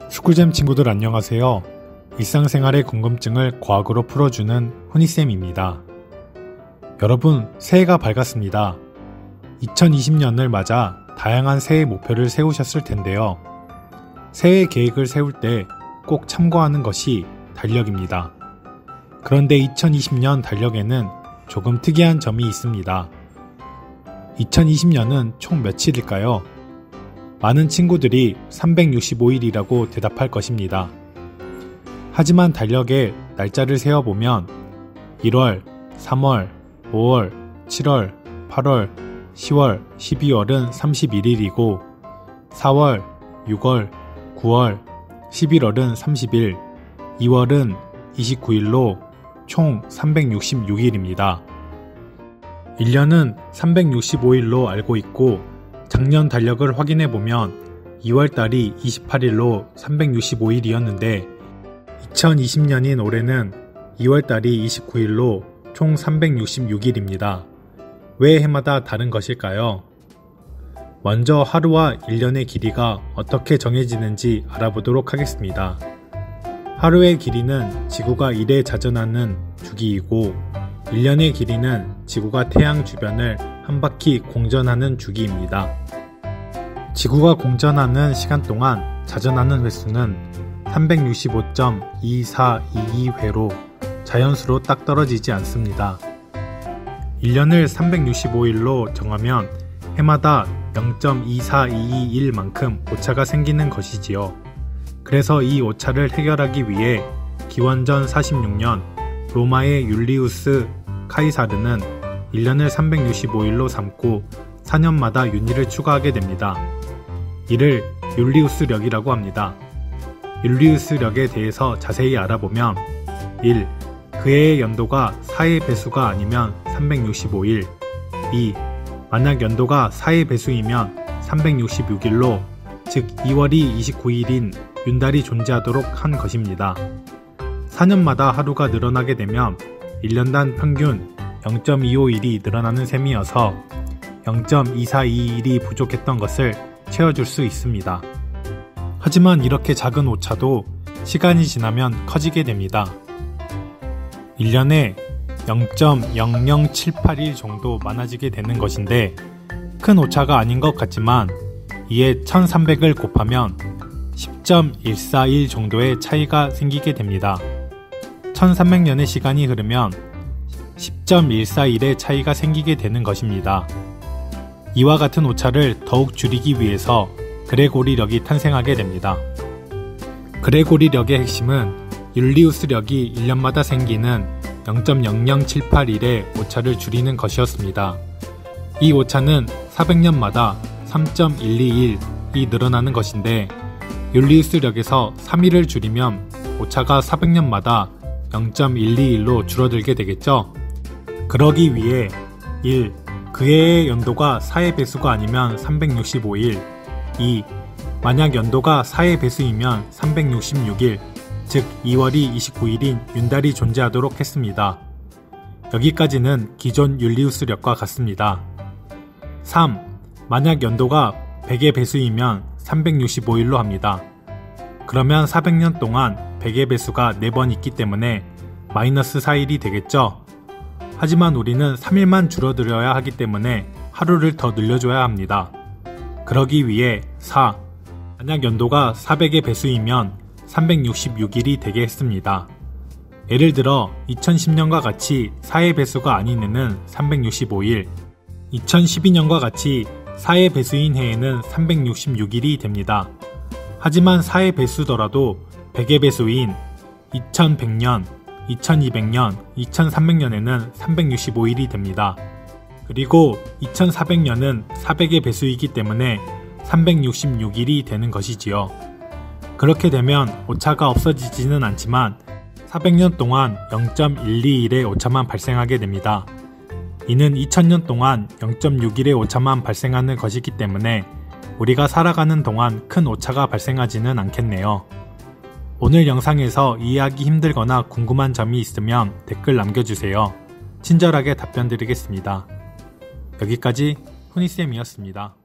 스쿨잼 친구들 안녕하세요. 일상생활의 궁금증을 과학으로 풀어주는 훈이쌤입니다. 여러분, 새해가 밝았습니다. 2020년을 맞아 다양한 새해 목표를 세우셨을 텐데요. 새해 계획을 세울 때 꼭 참고하는 것이 달력입니다. 그런데 2020년 달력에는 조금 특이한 점이 있습니다. 2020년은 총 며칠일까요? 많은 친구들이 365일이라고 대답할 것입니다. 하지만 달력에 날짜를 세어보면 1월, 3월, 5월, 7월, 8월, 10월, 12월은 31일이고 4월, 6월, 9월, 11월은 30일, 2월은 29일로 총 366일입니다. 1년은 365일로 알고 있고 작년 달력을 확인해보면 2월달이 28일로 365일이었는데 2020년인 올해는 2월달이 29일로 총 366일입니다. 왜 해마다 다른 것일까요? 먼저 하루와 1년의 길이가 어떻게 정해지는지 알아보도록 하겠습니다. 하루의 길이는 지구가 1회 자전하는 주기이고 1년의 길이는 지구가 태양 주변을 한 바퀴 공전하는 주기입니다. 지구가 공전하는 시간 동안 자전하는 횟수는 365.2422회로 자연수로 딱 떨어지지 않습니다. 1년을 365일로 정하면 해마다 0.24221만큼 오차가 생기는 것이지요. 그래서 이 오차를 해결하기 위해 기원전 46년 로마의 율리우스 카이사르는 1년을 365일로 삼고 4년마다 윤희를 추가하게 됩니다. 이를 율리우스력이라고 합니다. 율리우스력에 대해서 자세히 알아보면 1. 그해의 연도가 4의 배수가 아니면 365일 2. 만약 연도가 4의 배수이면 366일로 즉 2월이 29일인 윤달이 존재하도록 한 것입니다. 4년마다 하루가 늘어나게 되면 1년당 평균 0.251이 늘어나는 셈이어서 0.2421이 부족했던 것을 채워줄 수 있습니다. 하지만 이렇게 작은 오차도 시간이 지나면 커지게 됩니다. 1년에 0.00781 정도 많아지게 되는 것인데 큰 오차가 아닌 것 같지만 이에 1300을 곱하면 10.141 정도의 차이가 생기게 됩니다. 1300년의 시간이 흐르면 10.141의 차이가 생기게 되는 것입니다. 이와 같은 오차를 더욱 줄이기 위해서 그레고리력이 탄생하게 됩니다. 그레고리력의 핵심은 율리우스력이 1년마다 생기는 0.00781의 오차를 줄이는 것이었습니다. 이 오차는 400년마다 3.121이 늘어나는 것인데 율리우스력에서 3일을 줄이면 오차가 400년마다 0.121로 줄어들게 되겠죠. 그러기 위해 1. 그해의 연도가 4의 배수가 아니면 365일 2. 만약 연도가 4의 배수이면 366일 즉 2월이 29일인 윤달이 존재하도록 했습니다. 여기까지는 기존 율리우스력과 같습니다. 3. 만약 연도가 100의 배수이면 365일로 합니다. 그러면 400년 동안 100의 배수가 4번 있기 때문에 마이너스 4일이 되겠죠. 하지만 우리는 3일만 줄어들여야 하기 때문에 하루를 더 늘려줘야 합니다. 그러기 위해 4. 만약 연도가 400의 배수이면 366일이 되게 했습니다. 예를 들어 2010년과 같이 4의 배수가 아닌 해는 365일, 2012년과 같이 4의 배수인 해에는 366일이 됩니다. 하지만 4의 배수더라도 100의 배수인 2100년, 2200년, 2300년에는 365일이 됩니다. 그리고 2400년은 400의 배수이기 때문에 366일이 되는 것이지요. 그렇게 되면 오차가 없어지지는 않지만 400년 동안 0.121의 오차만 발생하게 됩니다. 이는 2000년 동안 0.61의 오차만 발생하는 것이기 때문에 우리가 살아가는 동안 큰 오차가 발생하지는 않겠네요. 오늘 영상에서 이해하기 힘들거나 궁금한 점이 있으면 댓글 남겨주세요. 친절하게 답변 드리겠습니다. 여기까지 훈이쌤이었습니다.